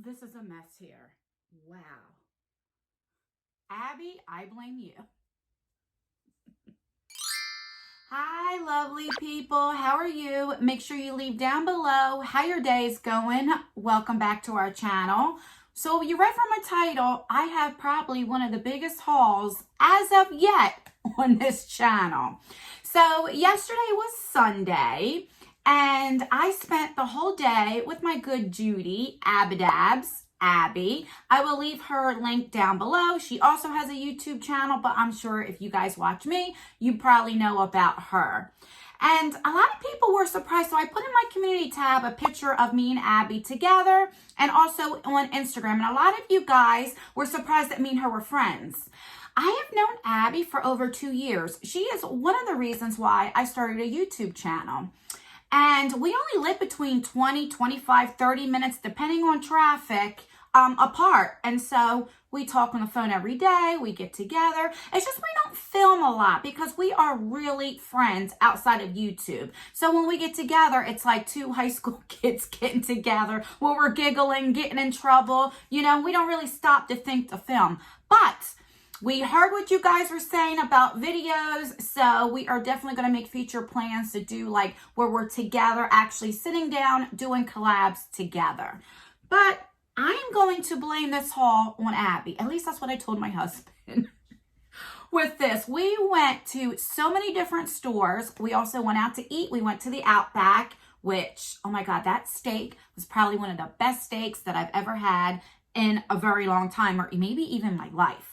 This is a mess here. Wow. Abby, I blame you. Hi, lovely people. How are you? Make sure you leave down below how your day is going. Welcome back to our channel. So you read from my title, I have probably one of the biggest hauls as of yet on this channel. So yesterday was Sunday, and I spent the whole day with my good Judy, ABBADABBS, Abby. I will leave her link down below. She also has a YouTube channel, but I'm sure if you guys watch me, you probably know about her. And a lot of people were surprised. So I put in my community tab a picture of me and Abby together, and also on Instagram. And a lot of you guys were surprised that me and her were friends. I have known Abby for over 2 years. She is one of the reasons why I started a YouTube channel. And we only live between 20, 25, 30 minutes, depending on traffic, apart. And so we talk on the phone every day. We get together. It's just we don't film a lot because we are really friends outside of YouTube. So when we get together, it's like two high school kids getting together where we're giggling, getting in trouble. You know, we don't really stop to think to film. But we heard what you guys were saying about videos, so we are definitely going to make future plans to do like where we're together, actually sitting down, doing collabs together. But I am going to blame this haul on Abby. At least that's what I told my husband. With this, we went to so many different stores. We also went out to eat. We went to the Outback, which, oh my God, that steak was probably one of the best steaks that I've ever had in a very long time, or maybe even my life.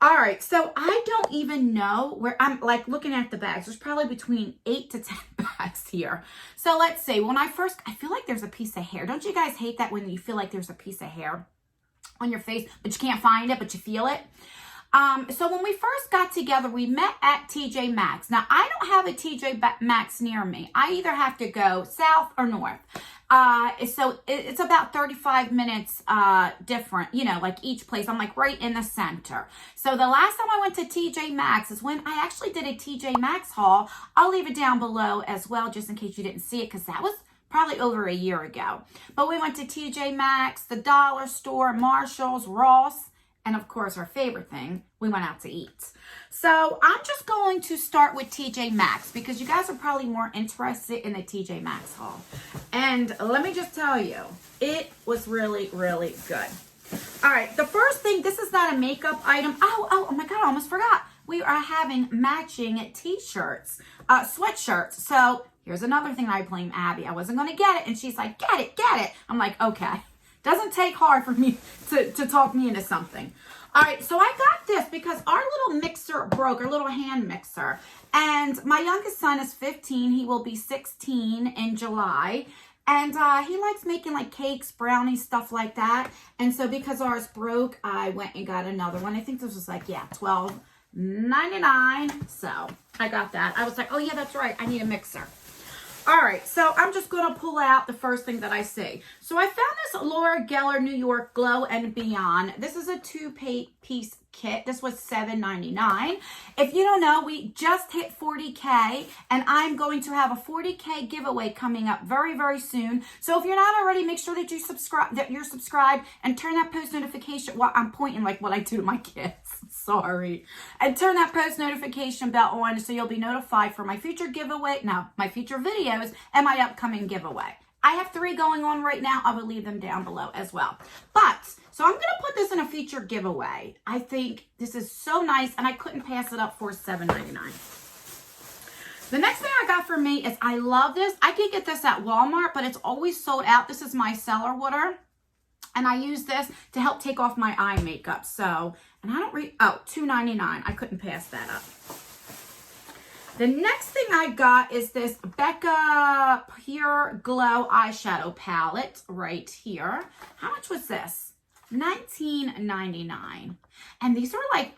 All right, so I don't even know where I'm like looking at the bags. There's probably between 8 to 10 bags here. So let's see. When I feel like there's a piece of hair. Don't you guys hate that when you feel like there's a piece of hair on your face, but you can't find it, but you feel it? So when we first got together, we met at TJ Maxx. Now, I don't have a TJ Maxx near me. I either have to go south or north. So it's about 35 minutes different, you know, like each place. I'm like right in the center. So the last time I went to TJ Maxx is when I actually did a TJ Maxx haul. I'll leave it down below as well, just in case you didn't see it, because that was probably over a year ago. But we went to TJ Maxx, the dollar store, Marshall's, Ross, and of course, our favorite thing, we went out to eat. So I'm just going to start with TJ Maxx because you guys are probably more interested in the TJ Maxx haul. And let me just tell you, it was really, really good. All right, the first thing, this is not a makeup item. Oh my God, I almost forgot. We are having matching t-shirts, sweatshirts. So here's another thing I blame Abby. I wasn't going to get it. And she's like, get it. I'm like, okay. Doesn't take hard for me to talk me into something. All right, so I got this because our little mixer broke, our little hand mixer. And my youngest son is 15. He will be 16 in July. And he likes making like cakes, brownies, stuff like that. And so because ours broke, I went and got another one. I think this was like, yeah, $12.99. So I got that. I was like, oh yeah, that's right. I need a mixer. All right, so I'm just going to pull out the first thing that I see. So I found this Laura Geller New York Glow and Beyond. This is a 2-piece kit. This was $7.99. If you don't know, we just hit 40K, and I'm going to have a 40K giveaway coming up very, very soon. So if you're not already, make sure that you're subscribed and turn that post notification. Well, I'm pointing like what I do to my kids. Sorry. And turn that post notification bell on so you'll be notified for my future giveaway, my future videos and my upcoming giveaway. I have 3 going on right now. I will leave them down below as well. So I'm going to put this in a future giveaway. I think this is so nice, and I couldn't pass it up for $7.99. The next thing I got for me is, I love this. I could get this at Walmart, but it's always sold out. This is my cellar water, and I use this to help take off my eye makeup. So, and I don't $2.99. I couldn't pass that up. The next thing I got is this Becca Pure Glow eyeshadow palette right here. How much was this? $19.99. And these were like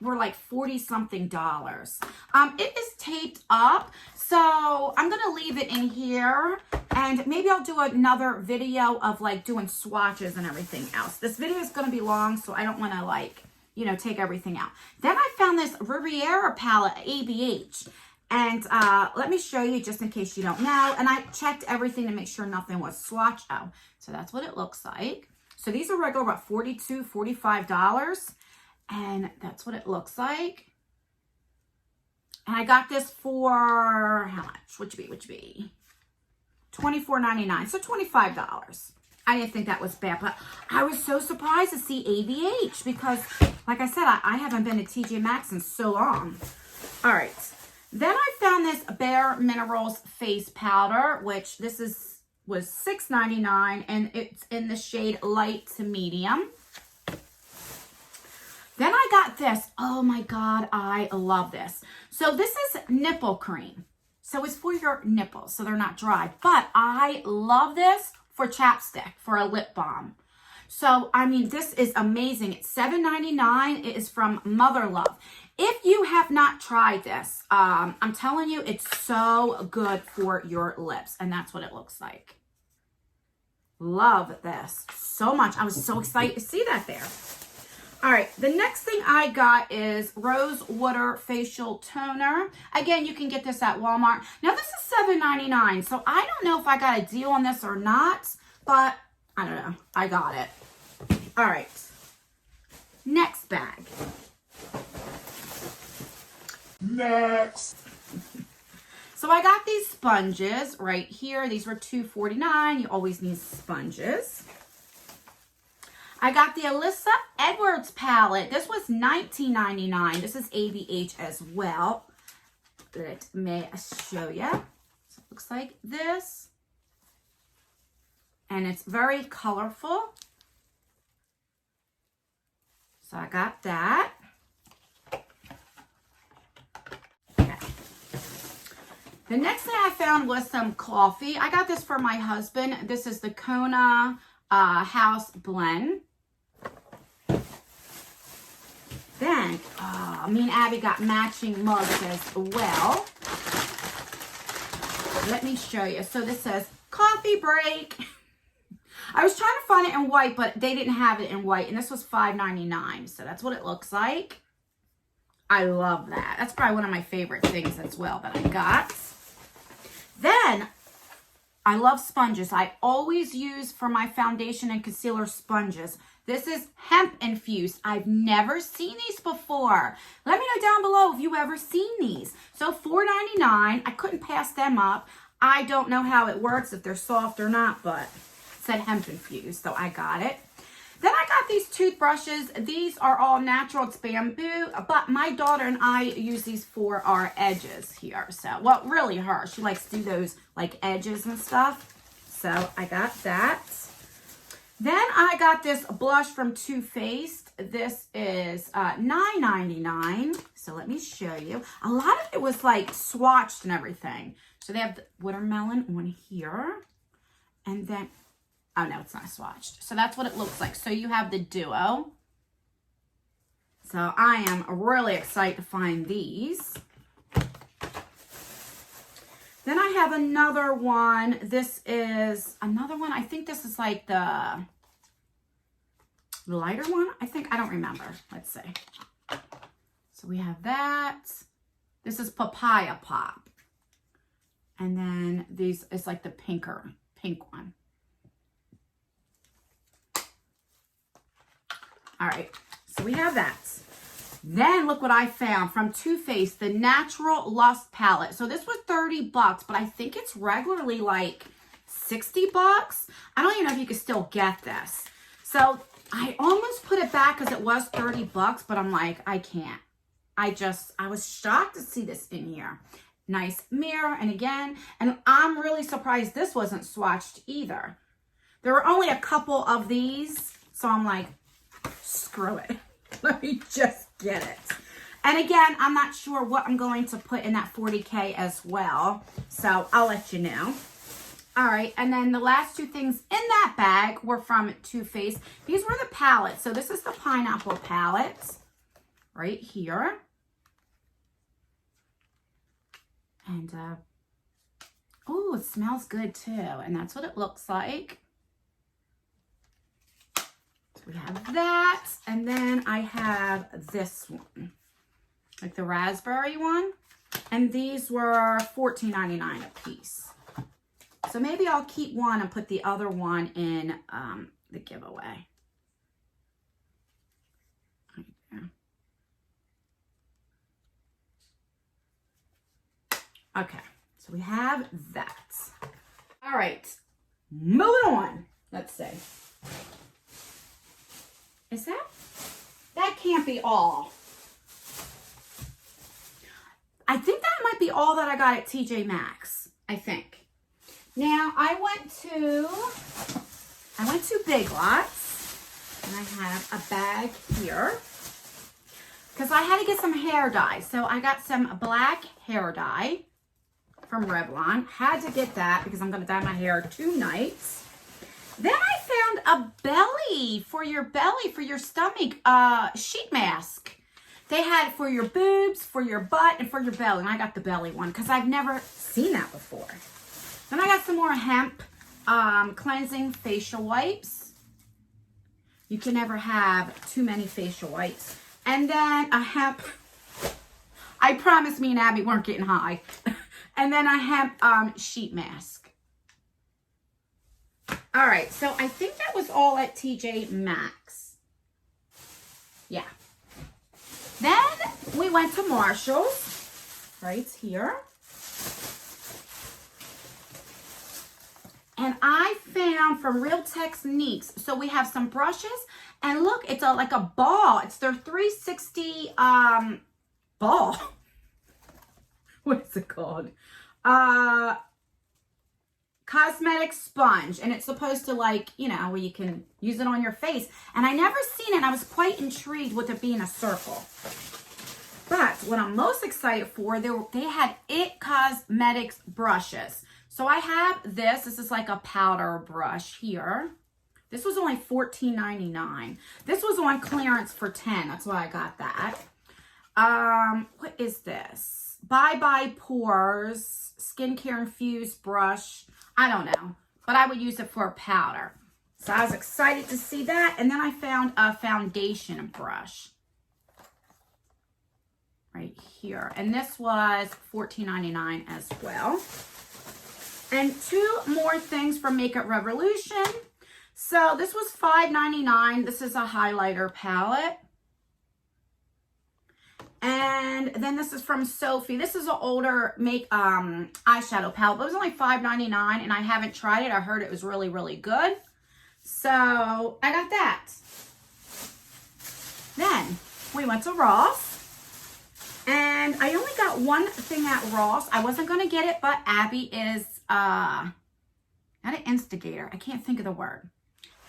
40-something dollars. It is taped up, so I'm gonna leave it in here, and maybe I'll do another video of like doing swatches and everything else. This video is gonna be long, so I don't want to like, you know, take everything out. Then I found this Riviera palette, ABH. And let me show you just in case you don't know. And I checked everything to make sure nothing was swatch. Oh, so that's what it looks like. So these are regular about $42, $45. And that's what it looks like. And I got this for, how much? Would you be? $24.99, so $25. I didn't think that was bad, but I was so surprised to see ABH because, like I said, I haven't been to TJ Maxx in so long. All right. Then I found this Bare Minerals face powder, which was $6.99, and it's in the shade light to medium. Then I got this. Oh my God, I love this. So this is nipple cream. So it's for your nipples, so they're not dry. But I love this for chapstick, for a lip balm. So, I mean, this is amazing. It's $7.99. It is from Mother Love. If you have not tried this, I'm telling you, it's so good for your lips. And that's what it looks like. Love this so much. I was so excited to see that there. All right, the next thing I got is Rose Water Facial Toner. Again, you can get this at Walmart. Now, this is $7.99, so I don't know if I got a deal on this or not, but I don't know. I got it. All right, next bag. Next. So I got these sponges right here. These were $2.49. You always need sponges. I got the Alyssa Edwards palette. This was $19.99. This is ABH as well. Let me show you. So it looks like this. And it's very colorful. So I got that. Okay. The next thing I found was some coffee. I got this for my husband. This is the Kona House Blend. Then, me and Abby got matching mugs as well. Let me show you. So this says, coffee break. I was trying to find it in white, but they didn't have it in white. And this was $5.99. So that's what it looks like. I love that. That's probably one of my favorite things as well that I got. Then, I love sponges. I always use for my foundation and concealer sponges. This is hemp infused. I've never seen these before. Let me know down below if you've ever seen these. So $4.99. I couldn't pass them up. I don't know how it works, if they're soft or not, but it said hemp infused, so I got it. Then I got these toothbrushes. These are all natural. It's bamboo, but my daughter and I use these for our edges here. So, well, really her. She likes to do those like edges and stuff. So I got that. Then I got this blush from Too Faced. This is $9.99. So let me show you. A lot of it was like swatched and everything. So they have the watermelon on here. And then, oh no, it's not swatched. So that's what it looks like. So you have the duo. So I am really excited to find these. Then I have another one. This is another one. I think this is like the lighter one. I think, I don't remember. Let's see. So we have that. This is Papaya Pop. And then these is like the pink one. All right. So we have that. Then look what I found from Too Faced, the Natural Lust Palette. So this was $30, but I think it's regularly like $60. I don't even know if you can still get this. So I almost put it back because it was $30, but I'm like, I can't. I was shocked to see this in here. Nice mirror, and again, and I'm really surprised this wasn't swatched either. There were only a couple of these, so I'm like, screw it. Let me just get it. And again, I'm not sure what I'm going to put in that 40K as well. So I'll let you know. All right. And then the last two things in that bag were from Too Faced. These were the palettes. So this is the pineapple palette right here. And, oh, it smells good too. And that's what it looks like. We have that, and then I have this one, like the raspberry one, and these were $14.99 a piece. So maybe I'll keep one and put the other one in the giveaway. Okay, so we have that. All right, moving on. Let's see. Is that can't be all. I think that might be all that I got at TJ Maxx, I think. Now, I went to Big Lots, and I have a bag here, because I had to get some hair dye. So I got some black hair dye from Revlon. Had to get that because I'm going to dye my hair tonight. Then I found a belly, for your stomach, sheet mask. They had for your boobs, for your butt, and for your belly. And I got the belly one because I've never seen that before. Then I got some more hemp cleansing facial wipes. You can never have too many facial wipes. And then a hemp, I promised me and Abby weren't getting high. And then a hemp sheet mask. All right, so I think that was all at TJ Maxx. Yeah. Then we went to Marshall's, right here. And I found from Real Techniques, so we have some brushes, and look, it's like a ball. It's their 360 ball. What is it called? Cosmetic sponge, and it's supposed to, like, you know, where you can use it on your face. And I never seen it, and I was quite intrigued with it being a circle. But what I'm most excited for, they had It Cosmetics brushes. So I have this. This is like a powder brush here. This was only $14.99. This was on clearance for $10. That's why I got that. What is this? Bye Bye Pores Skincare Infused Brush. I don't know, but I would use it for a powder. So I was excited to see that. And then I found a foundation brush right here. And this was $14.99 as well. And two more things from Makeup Revolution. So this was $5.99. This is a highlighter palette. And then this is from Sophie. This is an older eyeshadow palette, but it was only $5.99, and I haven't tried it. I heard it was really, really good. So I got that. Then we went to Ross. And I only got one thing at Ross. I wasn't going to get it, but Abby is not an instigator. I can't think of the word.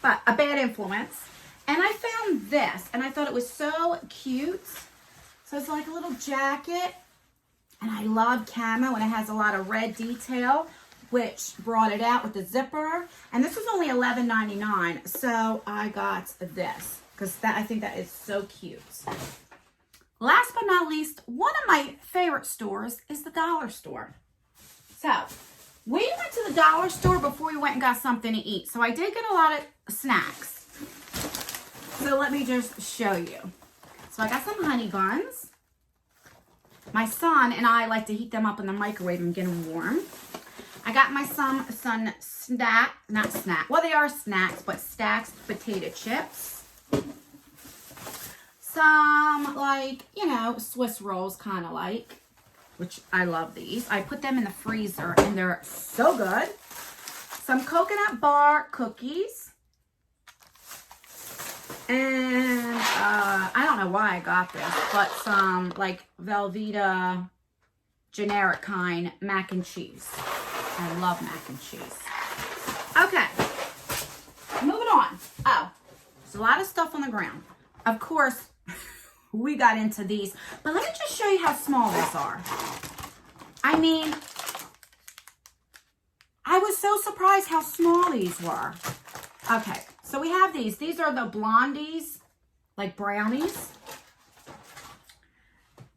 But a bad influence. And I found this, and I thought it was so cute. So it's like a little jacket. And I love camo, and it has a lot of red detail, which brought it out with the zipper. And this was only $11.99. So I got this, because I think that is so cute. Last but not least, one of my favorite stores is the dollar store. So we went to the dollar store before we went and got something to eat. So I did get a lot of snacks. So let me just show you. So I got some honey buns. My son and I like to heat them up in the microwave and get them warm. I got my son well, they are snacks, but Stack's potato chips. Some, like, you know, Swiss rolls, kind of like, which I love these. I put them in the freezer, and they're so good. Some coconut bar cookies. And I don't know why I got this, but some, like, Velveeta generic kind mac and cheese. I love mac and cheese. Okay. Moving on. Oh, there's a lot of stuff on the ground. Of course, we got into these, but let me just show you how small these are. I mean, I was so surprised how small these were. Okay, so we have these. These are the blondies, like brownies.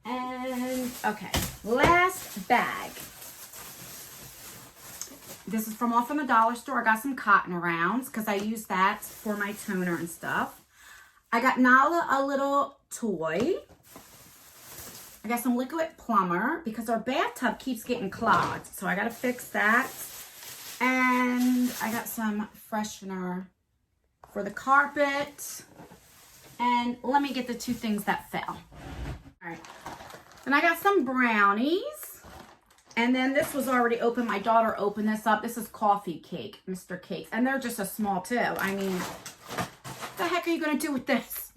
And, okay, last bag. This is from off in the dollar store. I got some cotton rounds because I use that for my toner and stuff. I got Nala a little toy. I got some liquid plumber because our bathtub keeps getting clogged. So I got to fix that. And I got some freshener for the carpet. And let me get the two things that fell. All right. Then I got some brownies. And then this was already open. My daughter opened this up. This is coffee cake, Mr. Cakes. And they're just a small too. I mean, what the heck are you going to do with this?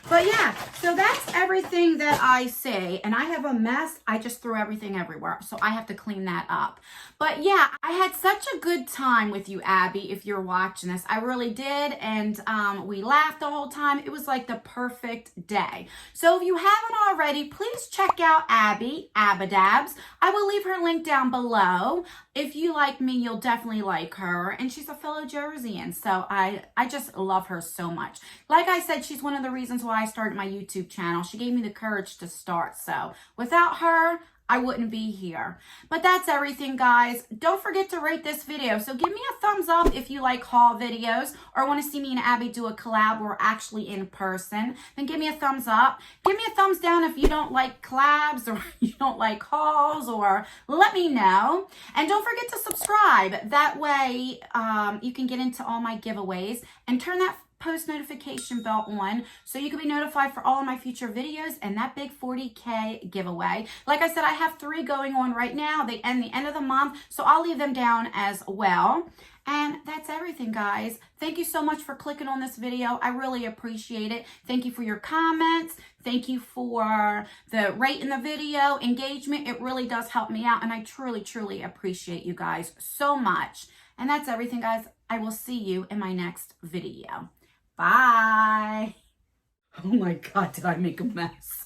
But yeah, so that's everything that I see. And I have a mess. I just threw everything everywhere. So I have to clean that up. But yeah, I had such a good time with you, Abby, if you're watching this. I really did. And we laughed the whole time. It was like the perfect day. So if you haven't already, please check out Abby, ABBADABBS. I will leave her link down below. If you like me, you'll definitely like her. And she's a fellow Jerseyan. So I just love her so much. Like I said, she's one of the reasons why I started my YouTube channel. She gave me the courage to start. So without her, I wouldn't be here. But that's everything, guys. Don't forget to rate this video. So give me a thumbs up if you like haul videos or want to see me and Abby do a collab. We're actually in person. Then give me a thumbs up. Give me a thumbs down if you don't like collabs or you don't like hauls, or let me know. And don't forget to subscribe. That way you can get into all my giveaways, and turn that post notification bell on so you can be notified for all of my future videos and that big 40K giveaway. Like I said, I have 3 going on right now. They end the end of the month, so I'll leave them down as well. And that's everything, guys. Thank you so much for clicking on this video. I really appreciate it. Thank you for your comments. Thank you for the rate in the video, engagement. It really does help me out, and I truly, truly appreciate you guys so much. And that's everything, guys. I will see you in my next video. Bye. Oh my God, did I make a mess?